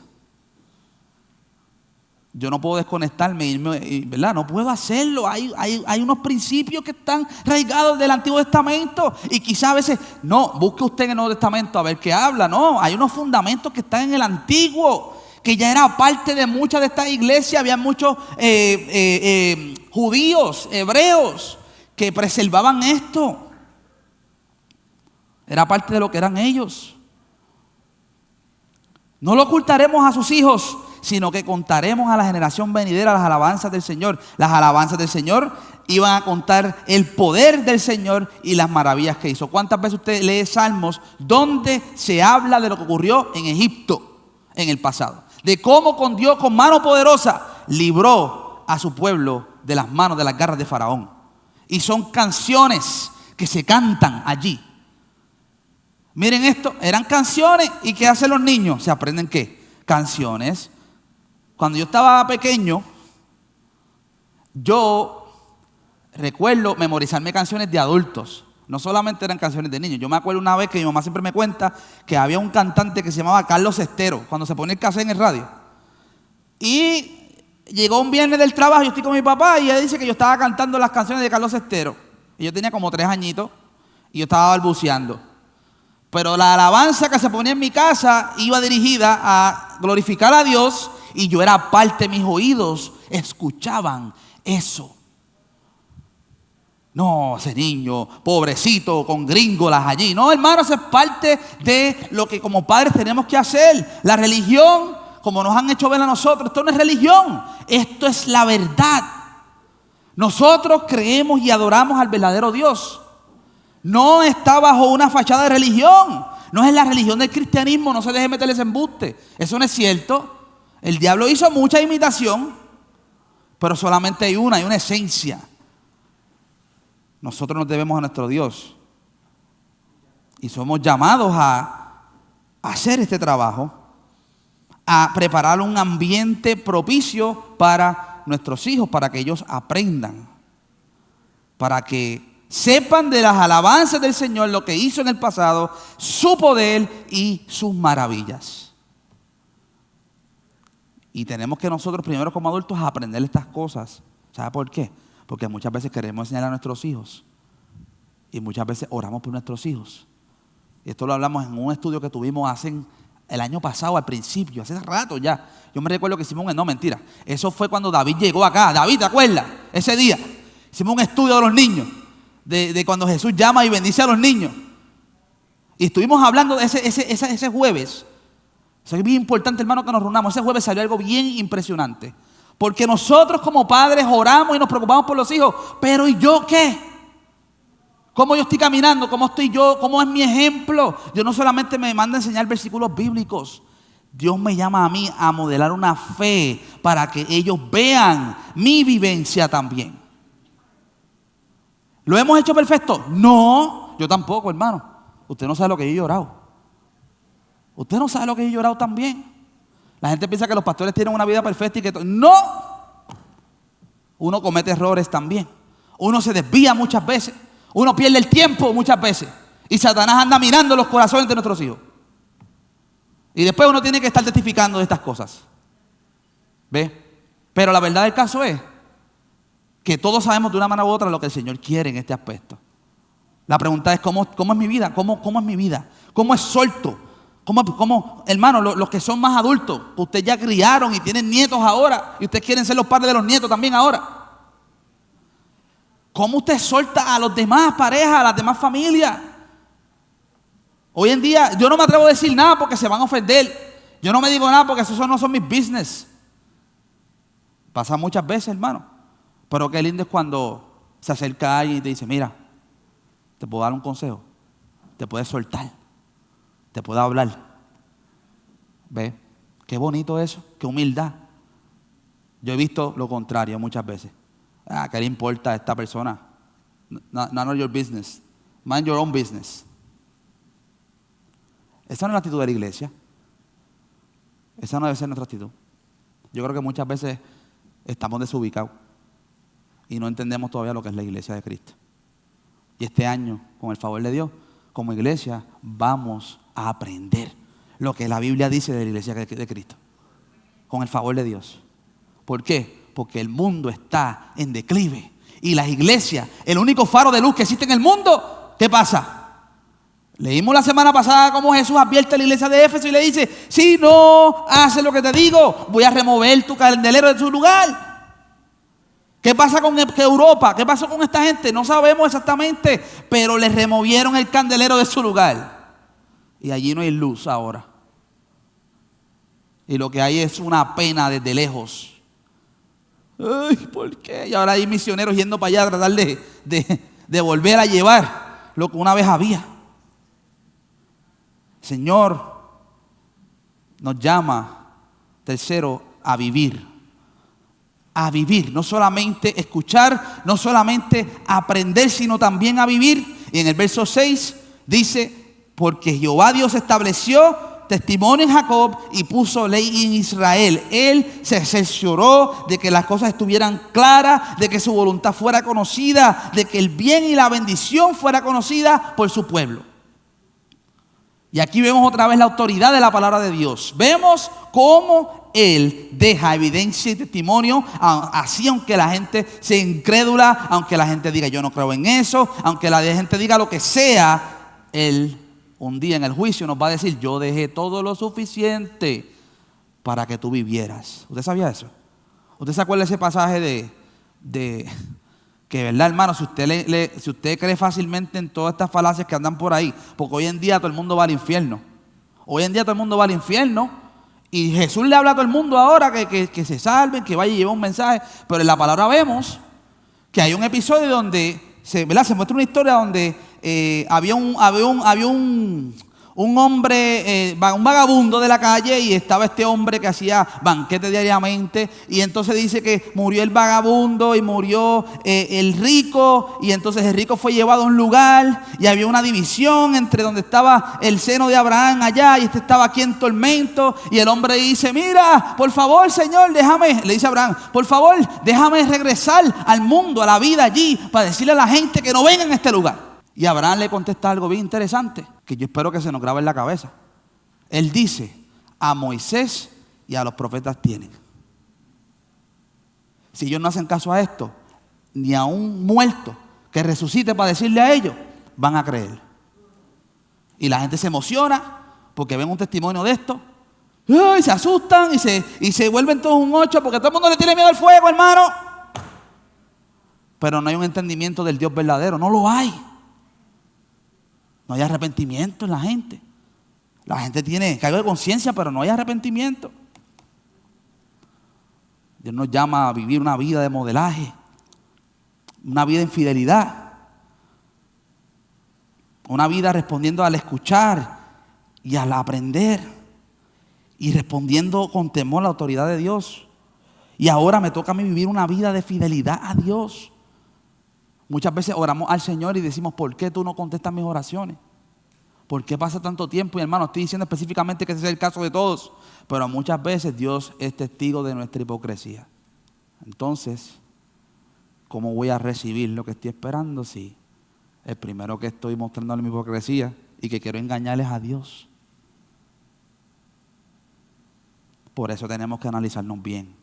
Speaker 1: Yo no puedo desconectarme, ¿verdad? No puedo hacerlo. Hay unos principios que están arraigados del Antiguo Testamento. Y quizás a veces, no, busque usted en el Nuevo Testamento a ver qué habla. No, hay unos fundamentos que están en el Antiguo, que ya era parte de muchas de estas iglesias. Había muchos judíos, hebreos, que preservaban esto. Era parte de lo que eran ellos. No lo ocultaremos a sus hijos, sino que contaremos a la generación venidera las alabanzas del Señor. Las alabanzas del Señor iban a contar el poder del Señor y las maravillas que hizo. ¿Cuántas veces usted lee Salmos donde se habla de lo que ocurrió en Egipto en el pasado? De cómo con Dios, con mano poderosa, libró a su pueblo de las manos, de las garras de Faraón. Y son canciones que se cantan allí. Miren esto, eran canciones. ¿Y qué hacen los niños? ¿Se aprenden qué? Canciones. Cuando yo estaba pequeño, yo recuerdo memorizarme canciones de adultos. No solamente eran canciones de niños. Yo me acuerdo una vez que mi mamá siempre me cuenta que había un cantante que se llamaba Carlos Estero, cuando se ponía el cassette en el radio. Y llegó un viernes del trabajo, yo estoy con mi papá y ella dice que yo estaba cantando las canciones de Carlos Estero. Y yo tenía como 3 añitos y yo estaba balbuceando. Pero la alabanza que se ponía en mi casa iba dirigida a glorificar a Dios y yo era parte, mis oídos escuchaban eso. No, ese niño, pobrecito, con gringolas allí. No, hermano, eso es parte de lo que como padres tenemos que hacer. La religión, como nos han hecho ver a nosotros, esto no es religión, esto es la verdad. Nosotros creemos y adoramos al verdadero Dios. No está bajo una fachada de religión. No es la religión del cristianismo, no se deje meter ese embuste. Eso no es cierto. El diablo hizo mucha imitación, pero solamente hay una esencia. Nosotros nos debemos a nuestro Dios. Y somos llamados a hacer este trabajo, a preparar un ambiente propicio para nuestros hijos, para que ellos aprendan, para que sepan de las alabanzas del Señor, lo que hizo en el pasado, su poder y sus maravillas. Y tenemos que nosotros primero como adultos aprender estas cosas. ¿Sabe por qué? Porque muchas veces queremos enseñar a nuestros hijos y muchas veces oramos por nuestros hijos. Y esto lo hablamos en un estudio que tuvimos el año pasado, al principio, hace rato ya. Yo me recuerdo que hicimos no, mentira. Eso fue cuando David llegó acá. David, ¿te acuerdas? Ese día hicimos un estudio de los niños, de cuando Jesús llama y bendice a los niños. Y estuvimos hablando de ese jueves. Eso es bien importante, hermano, que nos reunamos. Ese jueves salió algo bien impresionante. Porque nosotros como padres oramos y nos preocupamos por los hijos. Pero ¿y yo qué? ¿Cómo yo estoy caminando? ¿Cómo estoy yo? ¿Cómo es mi ejemplo? Dios no solamente me manda a enseñar versículos bíblicos. Dios me llama a mí a modelar una fe para que ellos vean mi vivencia también. ¿Lo hemos hecho perfecto? No, yo tampoco, hermano. Usted no sabe lo que yo he llorado. Usted no sabe lo que yo he llorado también. La gente piensa que los pastores tienen una vida perfecta y que no. Uno comete errores también. Uno se desvía muchas veces. Uno pierde el tiempo muchas veces. Y Satanás anda mirando los corazones de nuestros hijos. Y después uno tiene que estar testificando de estas cosas. ¿Ve? Pero la verdad del caso es que todos sabemos de una manera u otra lo que el Señor quiere en este aspecto. La pregunta es, ¿cómo es mi vida? ¿Cómo es mi vida? ¿Cómo exhorto? Hermano, los que son más adultos, ustedes ya criaron y tienen nietos ahora, y ustedes quieren ser los padres de los nietos también ahora. ¿Cómo usted exhorta a los demás parejas, a las demás familias? Hoy en día yo no me atrevo a decir nada porque se van a ofender. Yo no me digo nada porque esos no son mis business. Pasa muchas veces, hermano. Pero qué lindo es cuando se acerca alguien y te dice, mira, te puedo dar un consejo, te puedes soltar, te puedo hablar. ¿Ve? Qué bonito eso, qué humildad. Yo he visto lo contrario muchas veces. ¿Qué le importa a esta persona? None of your business. Mind your own business. Esa no es la actitud de la iglesia. Esa no debe ser nuestra actitud. Yo creo que muchas veces estamos desubicados y no entendemos todavía lo que es la iglesia de Cristo. Y este año, con el favor de Dios, como iglesia, vamos a aprender lo que la Biblia dice de la iglesia de Cristo. Con el favor de Dios. ¿Por qué? Porque el mundo está en declive. Y las iglesias, el único faro de luz que existe en el mundo, ¿qué pasa? Leímos la semana pasada cómo Jesús advierte a la iglesia de Éfeso y le dice, si no haces lo que te digo, voy a remover tu candelero de su lugar. ¿Qué pasa con Europa? ¿Qué pasó con esta gente? No sabemos exactamente, pero les removieron el candelero de su lugar. Y allí no hay luz ahora. Y lo que hay es una pena desde lejos. Ay, ¿por qué? Y ahora hay misioneros yendo para allá a tratar de volver a llevar lo que una vez había. Señor nos llama, tercero, a vivir. A vivir, no solamente escuchar, no solamente aprender, sino también a vivir. Y en el verso 6 dice, porque Jehová Dios estableció testimonio en Jacob y puso ley en Israel. Él se cercioró de que las cosas estuvieran claras, de que su voluntad fuera conocida, de que el bien y la bendición fuera conocida por su pueblo. Y aquí vemos otra vez la autoridad de la palabra de Dios. Vemos cómo Él deja evidencia y testimonio, así aunque la gente sea incrédula, aunque la gente diga yo no creo en eso, aunque la gente diga lo que sea, Él un día en el juicio nos va a decir, yo dejé todo lo suficiente para que tú vivieras. ¿Usted sabía eso? ¿Usted se acuerda de ese pasaje de que, verdad, hermano, si usted cree fácilmente en todas estas falacias que andan por ahí, porque hoy en día todo el mundo va al infierno. Hoy en día todo el mundo va al infierno y Jesús le habla a todo el mundo ahora que se salven, que vaya y lleve un mensaje. Pero en la palabra vemos que hay un episodio donde se muestra una historia donde había un hombre, un vagabundo de la calle, y estaba este hombre que hacía banquete diariamente, y entonces dice que murió el vagabundo y murió el rico, y entonces el rico fue llevado a un lugar y había una división entre donde estaba el seno de Abraham allá y este estaba aquí en tormento, y el hombre dice, mira, por favor, Señor, le dice a Abraham, por favor, déjame regresar al mundo, a la vida allí, para decirle a la gente que no vengan a este lugar. Y Abraham le contesta algo bien interesante, que yo espero que se nos grabe en la cabeza. Él dice, a Moisés y a los profetas tienen. Si ellos no hacen caso a esto, ni a un muerto que resucite para decirle a ellos, van a creer. Y la gente se emociona porque ven un testimonio de esto. ¡Ay! Se asustan y se vuelven todos un 8 porque todo el mundo le tiene miedo al fuego, hermano. Pero no hay un entendimiento del Dios verdadero, no lo hay. No hay arrepentimiento en la gente. La gente tiene cargo de conciencia, pero no hay arrepentimiento. Dios nos llama a vivir una vida de modelaje, una vida en fidelidad, una vida respondiendo al escuchar y al aprender, y respondiendo con temor a la autoridad de Dios. Y ahora me toca a mí vivir una vida de fidelidad a Dios. Muchas veces oramos al Señor y decimos, ¿por qué tú no contestas mis oraciones? ¿Por qué pasa tanto tiempo? Y hermano, estoy diciendo específicamente que ese es el caso de todos, pero muchas veces Dios es testigo de nuestra hipocresía. Entonces, ¿cómo voy a recibir lo que estoy esperando si el primero que estoy mostrándole mi hipocresía y que quiero engañarles a Dios? Por eso tenemos que analizarnos bien.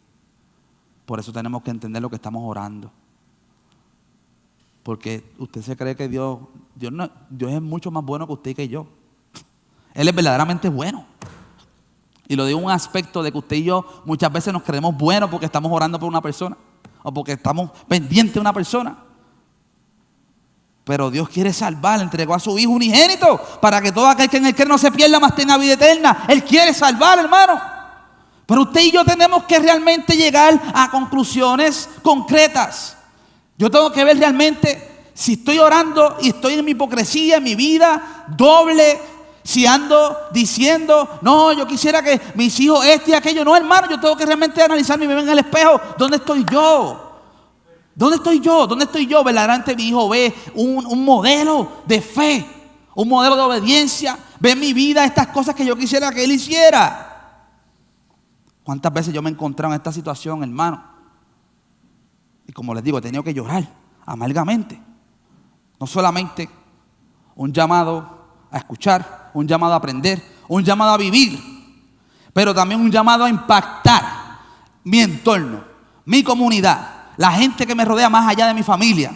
Speaker 1: Por eso tenemos que entender lo que estamos orando. Porque usted se cree que Dios es mucho más bueno que usted y que yo. Él es verdaderamente bueno. Y lo digo en un aspecto de que usted y yo muchas veces nos creemos buenos porque estamos orando por una persona o porque estamos pendientes de una persona. Pero Dios quiere salvar, entregó a su Hijo unigénito para que todo aquel que en Él cree no se pierda, mas tenga vida eterna. Él quiere salvar, hermano. Pero usted y yo tenemos que realmente llegar a conclusiones concretas. Yo tengo que ver realmente si estoy orando y estoy en mi hipocresía, en mi vida doble, si ando diciendo, no, yo quisiera que mis hijos este y aquello. No, hermano, yo tengo que realmente analizarme y verme en el espejo. ¿Dónde estoy yo? ¿Dónde estoy yo? ¿Dónde estoy yo? Verdaderamente mi hijo ve un modelo de fe, un modelo de obediencia. Ve en mi vida estas cosas que yo quisiera que él hiciera. ¿Cuántas veces yo me he encontrado en esta situación, hermano? Y como les digo, he tenido que llorar amargamente. No solamente un llamado a escuchar, un llamado a aprender, un llamado a vivir, pero también un llamado a impactar mi entorno, mi comunidad, la gente que me rodea más allá de mi familia.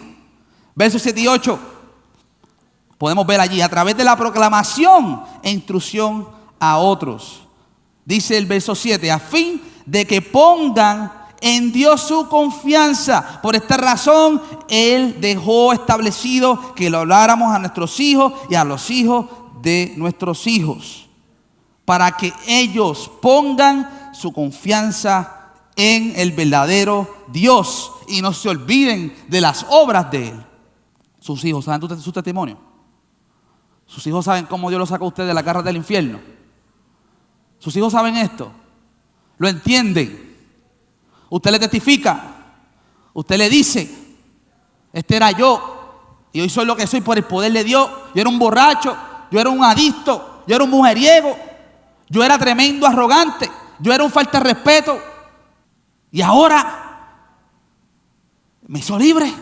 Speaker 1: Versos 7 y 8, podemos ver allí, a través de la proclamación e instrucción a otros. Dice el verso 7, a fin de que pongan en Dios su confianza. Por esta razón, Él dejó establecido que lo habláramos a nuestros hijos y a los hijos de nuestros hijos, para que ellos pongan su confianza en el verdadero Dios y no se olviden de las obras de Él. Sus hijos saben su testimonio. Sus hijos saben cómo Dios los sacó a ustedes de la garra del infierno. Sus hijos saben esto. Lo entienden. Usted le testifica. Usted le dice, este era yo y hoy soy lo que soy por el poder de Dios. Yo era un borracho, yo era un adicto, yo era un mujeriego, yo era tremendo arrogante, yo era un falta de respeto y ahora me hizo libre.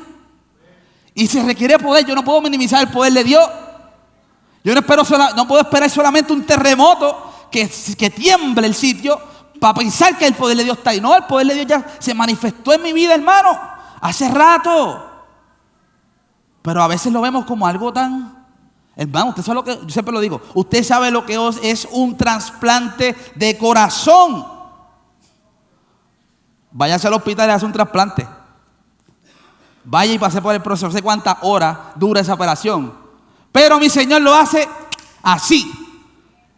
Speaker 1: Y si requiere poder, yo no puedo minimizar el poder de Dios. Yo no puedo esperar solamente un terremoto que tiemble el sitio para pensar que el poder de Dios está ahí. No, el poder de Dios ya se manifestó en mi vida, hermano, hace rato. Pero a veces lo vemos como algo tan... Hermano, usted sabe lo que... Yo siempre lo digo. Usted sabe lo que es un trasplante de corazón. Váyase al hospital y hace un trasplante. Vaya y pase por el proceso. No sé cuántas horas dura esa operación. Pero mi Señor lo hace así.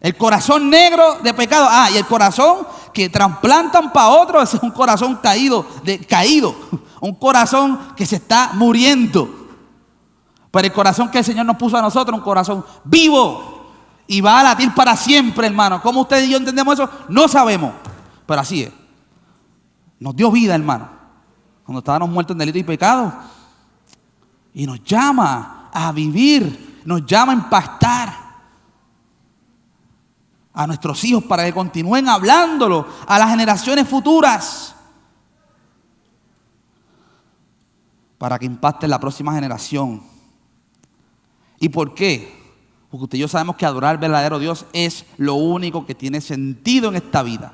Speaker 1: El corazón negro de pecado. Y el corazón que trasplantan para otro, ese es un corazón caído. Un corazón que se está muriendo. Pero el corazón que el Señor nos puso a nosotros, un corazón vivo. Y va a latir para siempre, hermano. ¿Cómo usted y yo entendemos eso? No sabemos. Pero así es. Nos dio vida, hermano. Cuando estábamos muertos en delito y pecado. Y nos llama a vivir. Nos llama a impactar a nuestros hijos para que continúen hablándolo a las generaciones futuras, para que impacte la próxima generación. ¿Y por qué? Porque usted y yo sabemos que adorar al verdadero Dios es lo único que tiene sentido en esta vida,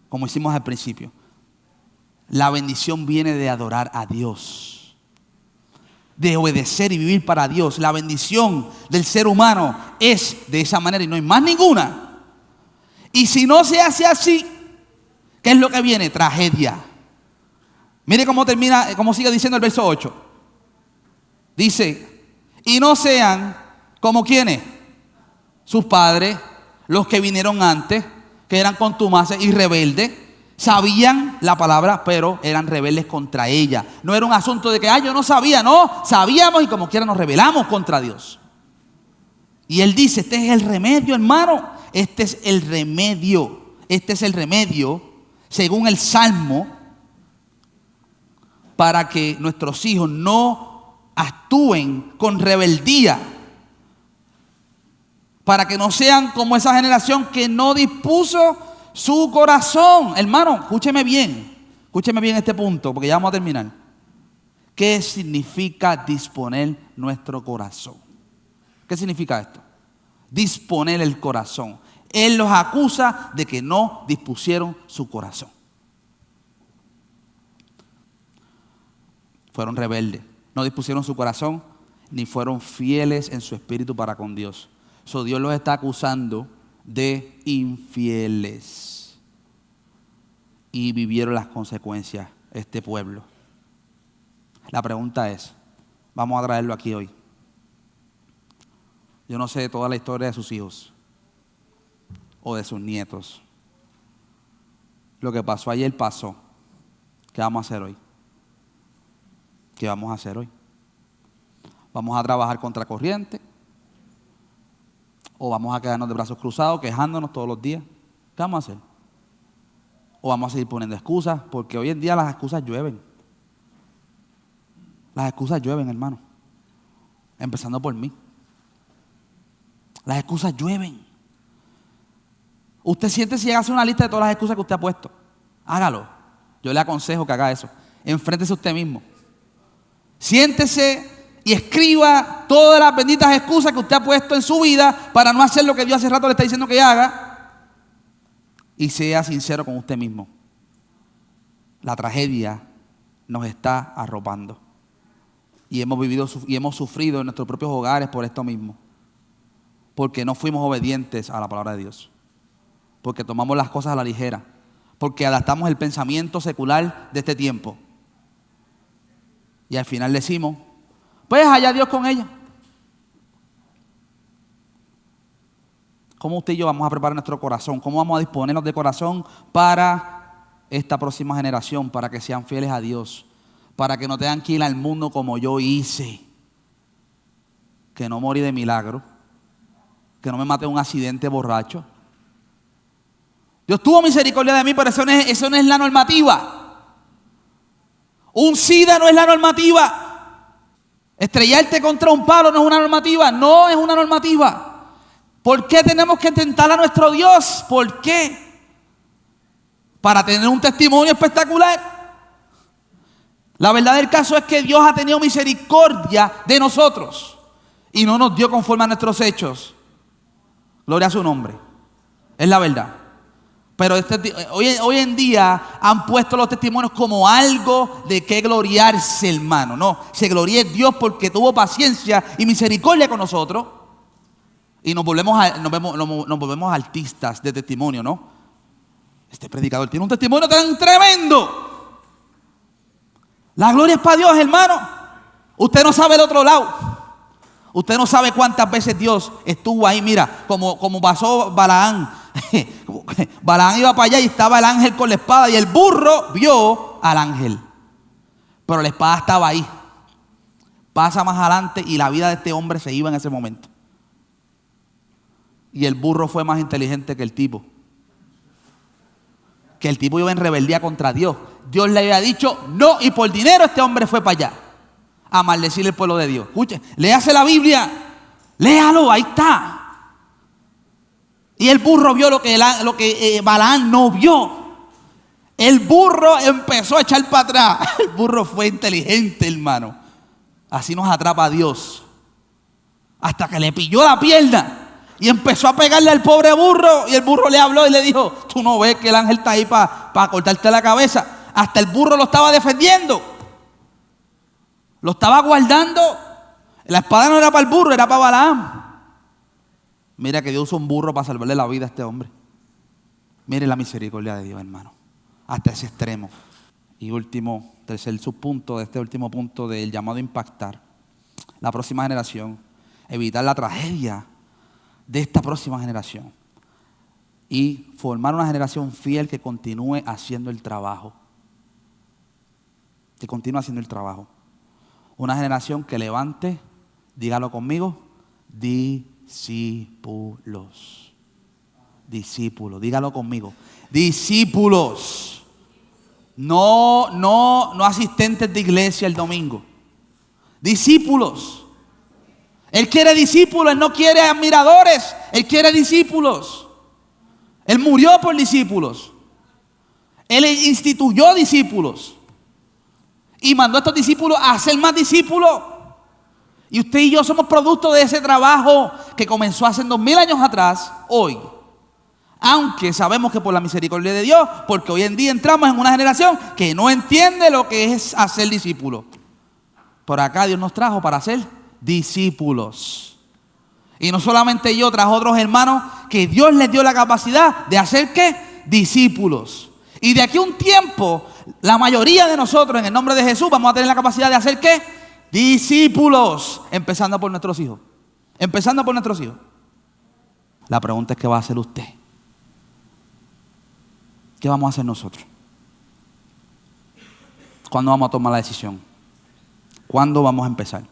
Speaker 1: como hicimos al principio. La bendición viene de adorar a Dios, de obedecer y vivir para Dios. La bendición del ser humano es de esa manera y no hay más ninguna. Y si no se hace así, ¿qué es lo que viene? Tragedia. Mire cómo termina, cómo sigue diciendo el verso 8. Dice, y no sean como quienes, sus padres, los que vinieron antes, que eran contumaces y rebeldes, sabían la palabra, pero eran rebeldes contra ella. No era un asunto de que, yo no sabía, no, sabíamos y como quiera nos rebelamos contra Dios. Y él dice, este es el remedio, hermano. Este es el remedio. Este es el remedio, según el Salmo, para que nuestros hijos no actúen con rebeldía. Para que no sean como esa generación que no dispuso su corazón. Hermano, escúcheme bien este punto, porque ya vamos a terminar. ¿Qué significa disponer nuestro corazón? ¿Qué significa esto? Disponer el corazón. Él los acusa de que no dispusieron su corazón. Fueron rebeldes, no dispusieron su corazón, ni fueron fieles en su espíritu para con Dios. Dios los está acusando de infieles. Y vivieron las consecuencias este pueblo. La pregunta es, vamos a traerlo aquí hoy. Yo no sé toda la historia de sus hijos o de sus nietos. Lo que pasó ayer pasó. ¿Qué vamos a hacer hoy? ¿Qué vamos a hacer hoy? ¿Vamos a trabajar contra corriente? ¿O vamos a quedarnos de brazos cruzados quejándonos todos los días? ¿Qué vamos a hacer? ¿O vamos a seguir poniendo excusas? Porque hoy en día las excusas llueven. Las excusas llueven, hermano. Empezando por mí. Las excusas llueven. Usted siente si llega a hacer una lista de todas las excusas que usted ha puesto. Hágalo. Yo le aconsejo que haga eso. Enfréntese a usted mismo. Siéntese y escriba todas las benditas excusas que usted ha puesto en su vida para no hacer lo que Dios hace rato le está diciendo que haga. Y sea sincero con usted mismo. La tragedia nos está arropando. Y hemos vivido y hemos sufrido en nuestros propios hogares por esto mismo. Porque no fuimos obedientes a la palabra de Dios. Porque tomamos las cosas a la ligera. Porque adaptamos el pensamiento secular de este tiempo. Y al final decimos, pues allá Dios con ella. ¿Cómo usted y yo vamos a preparar nuestro corazón? ¿Cómo vamos a disponernos de corazón para esta próxima generación? Para que sean fieles a Dios. Para que no tengan que ir al mundo como yo hice. Que no morí de milagro. Que no me maté en un accidente borracho. Dios tuvo misericordia de mí, pero eso no es la normativa. Un SIDA no es la normativa. Estrellarte contra un palo no es una normativa. No es una normativa. ¿Por qué tenemos que tentar a nuestro Dios? ¿Por qué? Para tener un testimonio espectacular. La verdad del caso es que Dios ha tenido misericordia de nosotros y no nos dio conforme a nuestros hechos. Gloria a su nombre. Es la verdad. Pero hoy en día han puesto los testimonios como algo de que gloriarse, hermano. No, se gloríe Dios porque tuvo paciencia y misericordia con nosotros. Y nos volvemos artistas de testimonio, ¿no? Este predicador tiene un testimonio tan tremendo. La gloria es para Dios, hermano. Usted no sabe el otro lado. Usted no sabe cuántas veces Dios estuvo ahí. Mira, como pasó Balaán. Balaán iba para allá y estaba el ángel con la espada. Y el burro vio al ángel. Pero la espada estaba ahí. Pasa más adelante y la vida de este hombre se iba en ese momento. Y el burro fue más inteligente que el tipo. Que el tipo iba en rebeldía contra Dios. Dios le había dicho no, y por dinero este hombre fue para allá a maldecir el pueblo de Dios. Escuche, léase la Biblia, léalo, ahí está. Y el burro vio lo que Balaán no vio. El burro empezó a echar para atrás. El burro fue inteligente, hermano. Así nos atrapa Dios. Hasta que le pilló la pierna. Y empezó a pegarle al pobre burro. Y el burro le habló y le dijo: tú no ves que el ángel está ahí para cortarte la cabeza. Hasta el burro lo estaba defendiendo. Lo estaba guardando. La espada no era para el burro, era para Balaam. Mira que Dios usó un burro para salvarle la vida a este hombre. Mire la misericordia de Dios, hermano. Hasta ese extremo. Y último, tercer subpunto de este último punto del llamado a impactar. La próxima generación. Evitar la tragedia de esta próxima generación. Y formar una generación fiel que continúe haciendo el trabajo. Que continúe haciendo el trabajo. Una generación que levante, dígalo conmigo, discípulos. Discípulos, dígalo conmigo. Discípulos. No asistentes de iglesia el domingo. Discípulos. Él quiere discípulos, Él no quiere admiradores, Él quiere discípulos. Él murió por discípulos. Él instituyó discípulos. y mandó a estos discípulos a hacer más discípulos. Y usted y yo somos producto de ese trabajo que comenzó hace 2000 años atrás, hoy. Aunque sabemos que por la misericordia de Dios, porque hoy en día entramos en una generación que no entiende lo que es hacer discípulos. Por acá Dios nos trajo para ser discípulos. Y no solamente yo, trajo otros hermanos que Dios les dio la capacidad de hacer ¿qué? Discípulos. Y de aquí a un tiempo, la mayoría de nosotros, en el nombre de Jesús, vamos a tener la capacidad de hacer ¿qué? Discípulos. Empezando por nuestros hijos. Empezando por nuestros hijos. La pregunta es: ¿qué va a hacer usted? ¿Qué vamos a hacer nosotros? ¿Cuándo vamos a tomar la decisión? ¿Cuándo vamos a empezar?